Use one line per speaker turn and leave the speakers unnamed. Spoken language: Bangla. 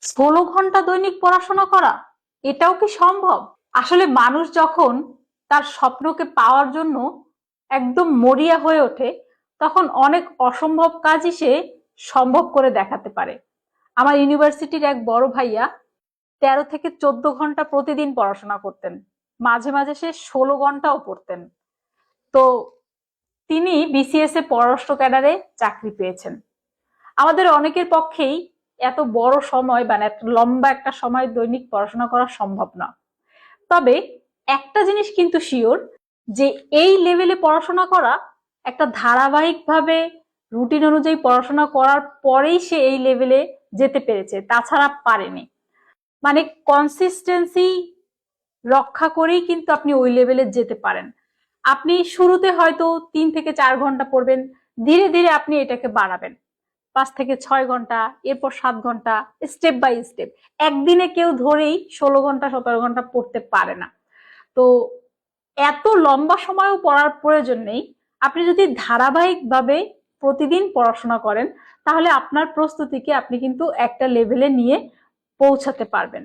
16 ঘন্টা দৈনিক পড়াশোনা করা, এটাও কি সম্ভব? আসলে মানুষ যখন তার স্বপ্নকে পাওয়ার জন্য একদম মরিয়া হয়ে ওঠে, তখন অনেক অসম্ভব কাজই সে সম্ভব করে দেখাতে পারে। আমার ইউনিভার্সিটির এক বড় ভাইয়া 13 থেকে 14 ঘন্টা প্রতিদিন পড়াশোনা করতেন, মাঝে মাঝে সে 16 ঘন্টাও পড়তেন। তো তিনি বিসিএস এ পররাষ্ট্র ক্যাডারে চাকরি পেয়েছেন। আমাদের অনেকের পক্ষেই এত বড় সময় বা এত লম্বা একটা সময় দৈনিক পড়াশোনা করা সম্ভব না। তবে একটা জিনিস কিন্তু শিওর, যে এই লেভেলে পড়াশোনা করা, একটা ধারাবাহিকভাবে রুটিন অনুযায়ী পড়াশোনা করার পরেই সে এই লেভেলে যেতে পেরেছে, তাছাড়া পারেনি। মানে কনসিস্টেন্সি রক্ষা করেই কিন্তু আপনি ওই লেভেলে যেতে পারেন। আপনি শুরুতে হয়তো 3 থেকে 4 ঘন্টা পড়বেন, ধীরে ধীরে আপনি এটাকে বাড়াবেন 5 থেকে 6 ঘন্টা, এরপর 7 ঘন্টা, স্টেপ বাই স্টেপ। একদিনে কেউ ধরেই 16 ঘন্টা 17 ঘন্টা পড়তে পারে না। তো এত লম্বা সময়ও পড়ার প্রয়োজন নেই। আপনি যদি ধারাবাহিকভাবে প্রতিদিন পড়াশোনা করেন, তাহলে আপনার প্রস্তুতিকে আপনি কিন্তু একটা লেভেলে নিয়ে পৌঁছাতে পারবেন।